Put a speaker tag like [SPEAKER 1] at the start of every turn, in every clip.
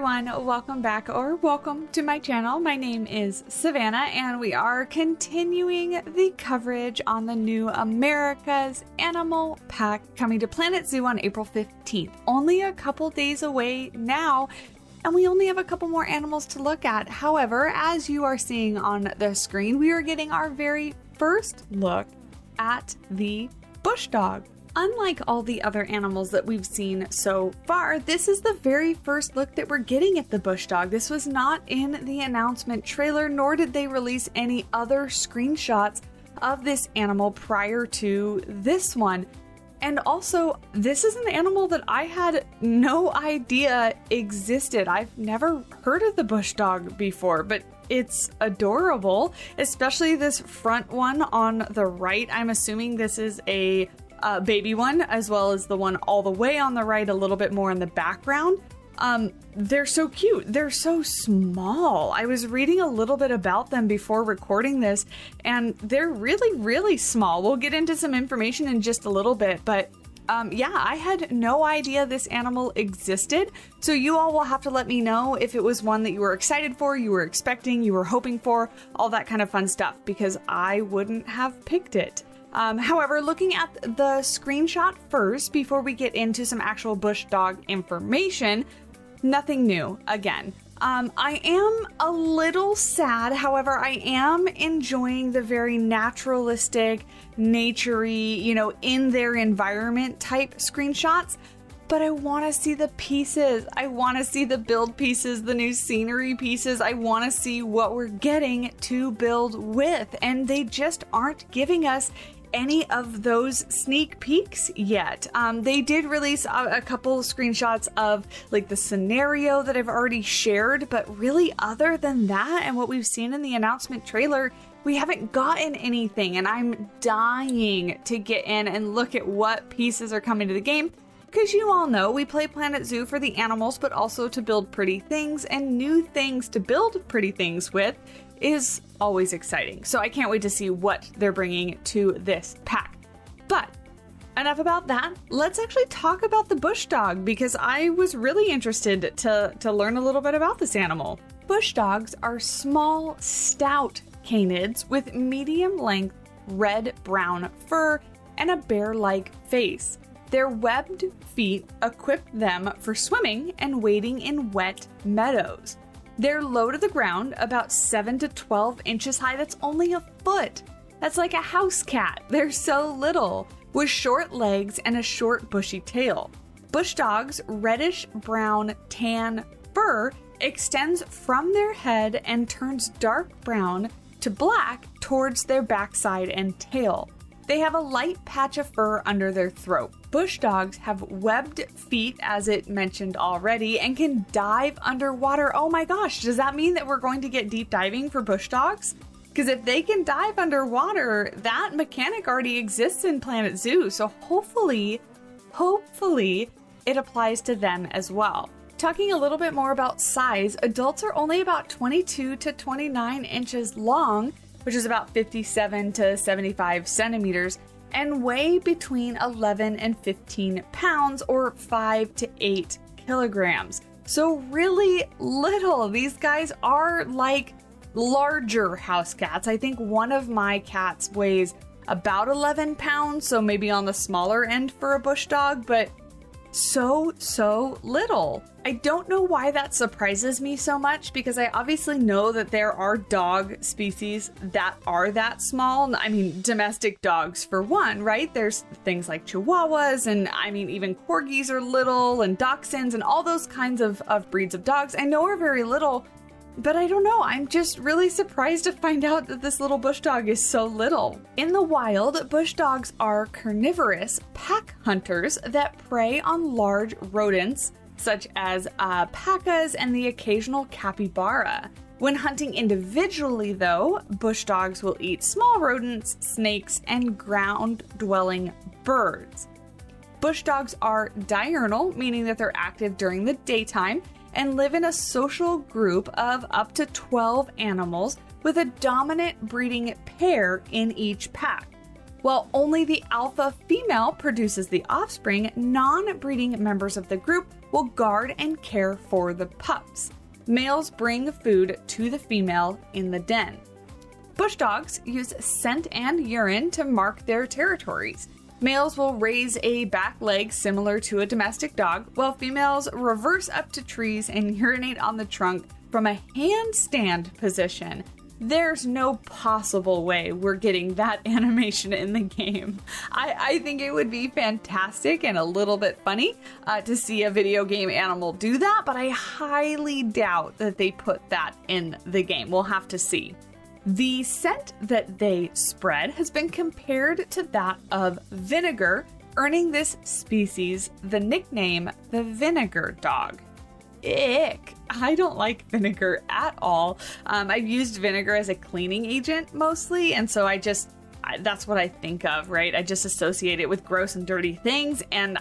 [SPEAKER 1] everyone, welcome back or welcome to my channel. My name is Savannah and we are continuing the coverage on the new America's Animal Pack coming to Planet Zoo on April 15th. Only a couple days away now and we only have a couple more animals to look at. However, as you are seeing on the screen, we are getting our very first look at the bush dog. Unlike all the other animals that we've seen so far, this is the very first look that we're getting at the bush dog. This was not in the announcement trailer, nor did they release any other screenshots of this animal prior to this one. And also, this is an animal that I had no idea existed. I've never heard of the bush dog before, but it's adorable, especially this front one on the right. I'm assuming this is a baby one, as well as the one all the way on the right, a little bit more in the background. They're so cute. They're so small. I was reading a little bit about them before recording this, and they're really, really small. We'll get into some information in just a little bit, but yeah, I had no idea this animal existed. So you all will have to let me know if it was one that you were excited for, you were expecting, you were hoping for, all that kind of fun stuff, because I wouldn't have picked it. However, looking at the screenshot first, before we get into some actual bush dog information, nothing new again. I am a little sad, however, I am enjoying the very naturalistic, naturey, in their environment type screenshots. But I want to see the pieces. I want to see the build pieces, the new scenery pieces. I want to see what we're getting to build with. And they just aren't giving us any of those sneak peeks yet. They did release a couple of screenshots of like the scenario that I've already shared, but really other than that and what we've seen in the announcement trailer, we haven't gotten anything, and I'm dying to get in and look at what pieces are coming to the game. Because you all know we play Planet Zoo for the animals, but also to build pretty things, and new things to build pretty things with is always exciting. So I can't wait to see what they're bringing to this pack. But enough about that. Let's actually talk about the bush dog, because I was really interested to learn a little bit about this animal. Bush dogs are small, stout canids with medium length red-brown fur and a bear-like face. Their webbed feet equip them for swimming and wading in wet meadows. They're low to the ground, about 7 to 12 inches high. That's only a foot. That's like a house cat. They're so little, with short legs and a short bushy tail. Bush dogs' reddish brown tan fur extends from their head and turns dark brown to black towards their backside and tail. They have a light patch of fur under their throat. Bush dogs have webbed feet, as it mentioned already, and can dive underwater. Oh my gosh, does that mean that we're going to get deep diving for bush dogs? Because if they can dive underwater, that mechanic already exists in Planet Zoo, so hopefully it applies to them as well. Talking a little bit more about size, adults are only about 22 to 29 inches long, which is about 57 to 75 centimeters, and weigh between 11 and 15 pounds or 5 to 8 kilograms. So really little. These guys are like larger house cats. I think one of my cats weighs about 11 pounds, so maybe on the smaller end for a bush dog, but so little. I don't know why that surprises me so much, because I obviously know that there are dog species that are that small. I mean, domestic dogs for one, right? There's things like Chihuahuas, and I mean, even Corgis are little, and Dachshunds, and all those kinds of breeds of dogs I know are very little. But I don't know, I'm just really surprised to find out that this little bush dog is so little. In the wild, bush dogs are carnivorous pack hunters that prey on large rodents, such as pacas and the occasional capybara. When hunting individually, though, bush dogs will eat small rodents, snakes, and ground-dwelling birds. Bush dogs are diurnal, meaning that they're active during the daytime, and live in a social group of up to 12 animals with a dominant breeding pair in each pack. While only the alpha female produces the offspring, non-breeding members of the group will guard and care for the pups. Males bring food to the female in the den. Bush dogs use scent and urine to mark their territories. Males will raise a back leg similar to a domestic dog, while females reverse up to trees and urinate on the trunk from a handstand position. There's no possible way we're getting that animation in the game. I think it would be fantastic and a little bit funny to see a video game animal do that, but I highly doubt that they put that in the game. We'll have to see. The scent that they spread has been compared to that of vinegar, earning this species the nickname the vinegar dog. Ick. I don't like vinegar at all. I've used vinegar as a cleaning agent mostly, and so that's what I think of, right? I just associate it with gross and dirty things, and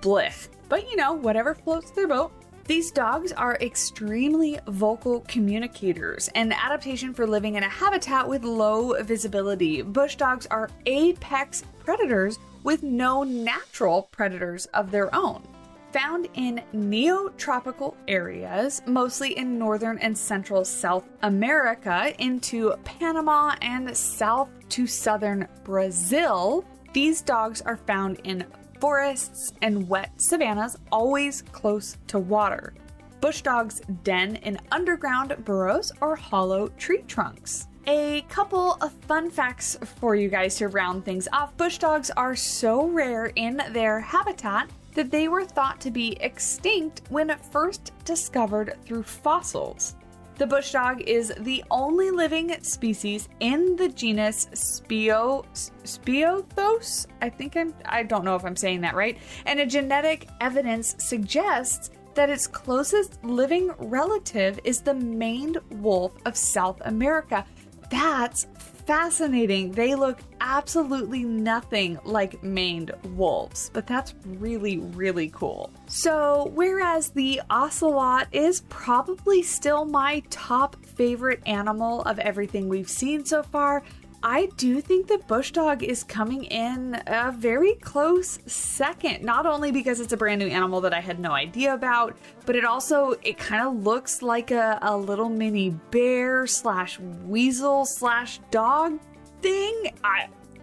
[SPEAKER 1] blech. But you know, whatever floats their boat. These dogs are extremely vocal communicators, an adaptation for living in a habitat with low visibility. Bush dogs are apex predators with no natural predators of their own. Found in neotropical areas, mostly in northern and central South America, into Panama and south to southern Brazil, these dogs are found in forests and wet savannas, always close to water. Bush dogs den in underground burrows or hollow tree trunks. A couple of fun facts for you guys to round things off. Bush dogs are so rare in their habitat that they were thought to be extinct when first discovered through fossils. The bush dog is the only living species in the genus Spiothos. I don't know if I'm saying that right. And a genetic evidence suggests that its closest living relative is the maned wolf of South America. That's fascinating. They look absolutely nothing like maned wolves, but that's really, really cool. So, whereas the Ocelot is probably still my top favorite animal of everything we've seen so far, I do think the bush dog is coming in a very close second, not only because it's a brand new animal that I had no idea about, but it kind of looks like a little mini bear slash weasel slash dog thing.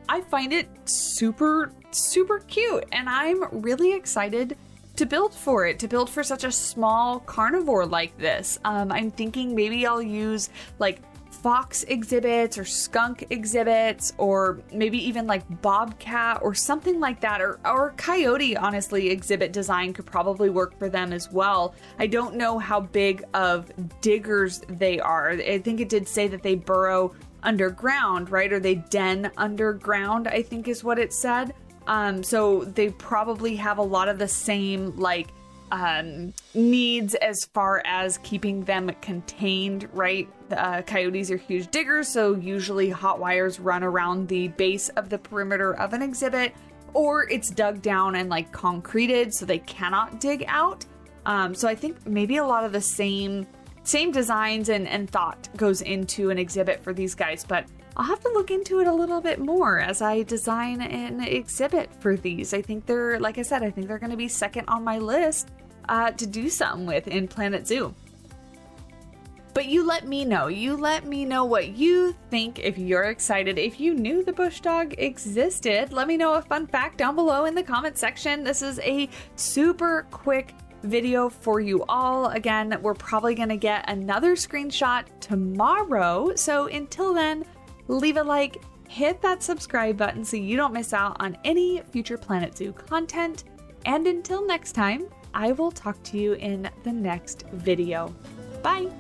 [SPEAKER 1] I find it super, super cute, and I'm really excited to build for it, to build for such a small carnivore like this. I'm thinking maybe I'll use like fox exhibits or skunk exhibits, or maybe even like bobcat or something like that, or coyote. Honestly, exhibit design could probably work for them as well. I don't know how big of diggers they are. I think it did say that they burrow underground, right? Or they den underground, I think is what it said. So they probably have a lot of the same needs as far as keeping them contained, right? Coyotes are huge diggers, so usually hot wires run around the base of the perimeter of an exhibit, or it's dug down and like concreted so they cannot dig out. So I think maybe a lot of the same designs and thought goes into an exhibit for these guys, but I'll have to look into it a little bit more as I design an exhibit for these. I think they're, like I said, I think they're going to be second on my list to do something with in Planet Zoo. But you let me know. You let me know what you think, if you're excited, if you knew the bush dog existed. Let me know a fun fact down below in the comment section. This is a super quick video for you all. Again, we're probably going to get another screenshot tomorrow. So until then, leave a like, hit that subscribe button so you don't miss out on any future Planet Zoo content. And until next time, I will talk to you in the next video. Bye!